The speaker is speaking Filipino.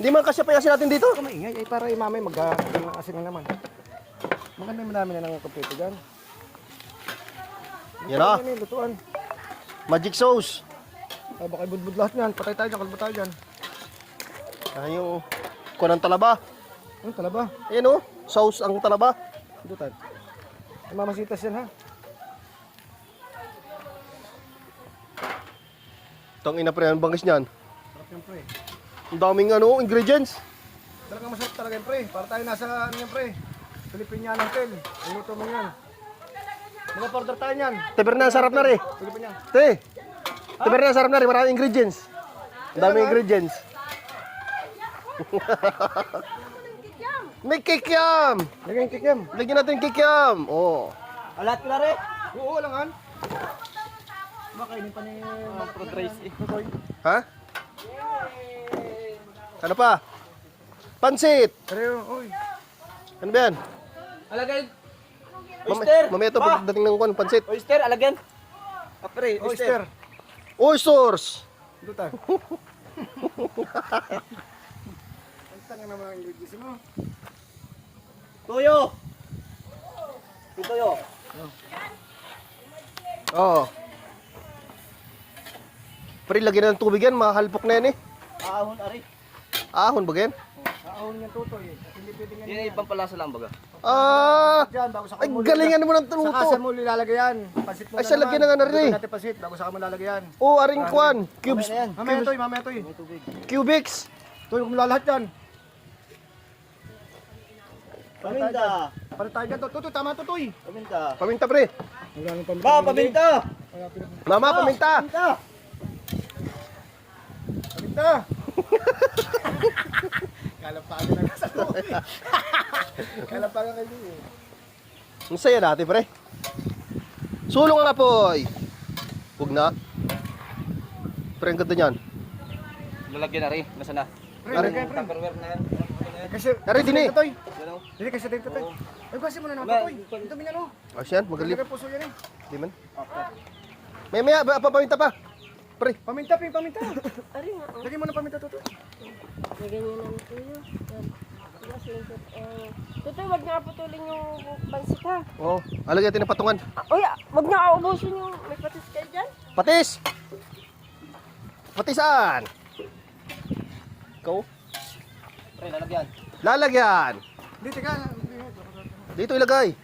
Hindi man kasya pa yasin natin dito. Ito maingay, ay para mamay mag-asin na naman. Maganda yung marami na ng kompleto dyan. Yan na. Yan yung lutuan. Magic sauce. Ay, baka budbud lahat yan. Patay tayo dyan, kalbo tayo dyan. Yan yung kuha ng talaba. Ano, talaba? Ayan o, sauce ang talaba. Ito tayo. Ay, mamasitas yan ha. Tang ina pre, ang bangis niyan. Sarap yan pre. Ang daming ingredients. Talagang masarap talaga yan pre. Para tayo nasa ano yan pre. Filipinian hotel. Luto mo yan. Mag-order tayo yan. Taberna, sarap na rin. Filipinian. Te, taberna, sarap na rin. Maraming ingredients. Ang daming ingredients. May kikiam. Lagyan yung kikim. Lagyan natin kikiam. Oh. Alat ko na rin. Oo, langan. Makainin pa niya yung Progress eh. Ha? Ano pa? Pansit. Pero, oy. Ano ba yan? Alagay. Oyster. Mamaya ito pagdating ng pansit. Oyster, alagyan. Apre, Oyster. Oysters. Ito tayo. Ang tanga naman ang ingredients mo. Toyo. Toyo. Oh. Pre, lagyan na ng tubig yan. Mahalpok na yan eh. Ahon, ari. Ahon ba yan? Ahon yung tutoy eh. Hindi pwedeng Yan ay ibang palasa lang baga. Ah! Diyan, bago sa Ay, galingan mo ng Sa tunuto. kasa mo nilalagay yan. Pasit mo Ay, sa lagyan na nga na rin eh. natin pasit, bago sa mo nilalagay yan. Oh, aring kwan. Cubes. Mamaya toy. Cubics. Toy, kung lahat yan. Paminta. Para tayo dyan, tutoy, tama tutoy. Paminta. Paminta, pre. Wala nang paminta. Ba, paminta. Mama, paminta. Paminta. Paminta. Kalapagan na nasa to. Kalapagan kayo eh. Ang saya natin, pre. Sulong ang apoy. Huwag na. Pre, ang ganda niyan. Lalagyan na rin. Nasa na? Pre, pre. Tupperware na yan. Kasi, Nari, din eh. Toy. Ano? Hindi kasi dito toy. Ay, kasi mo na naman toy. Ito minyan oh. Ayos yan, magaling. Lagay puso yan eh. Di man. Maya, papaminta pa. Pre. Paminta, paminta. Ari nga, oh. Lagay mo na paminta tutoy. Lagyan niyo ng tuyo. Tutoy, wag niya putulin yung pansit ha. Oh, alagay natin ng patungan. Uy, wag niya aubusin yung may patis kayo dyan. Patis! Patisan! Ikaw? Pre, lalagyan. Lalagyan! Hindi, teka. Dito ilagay.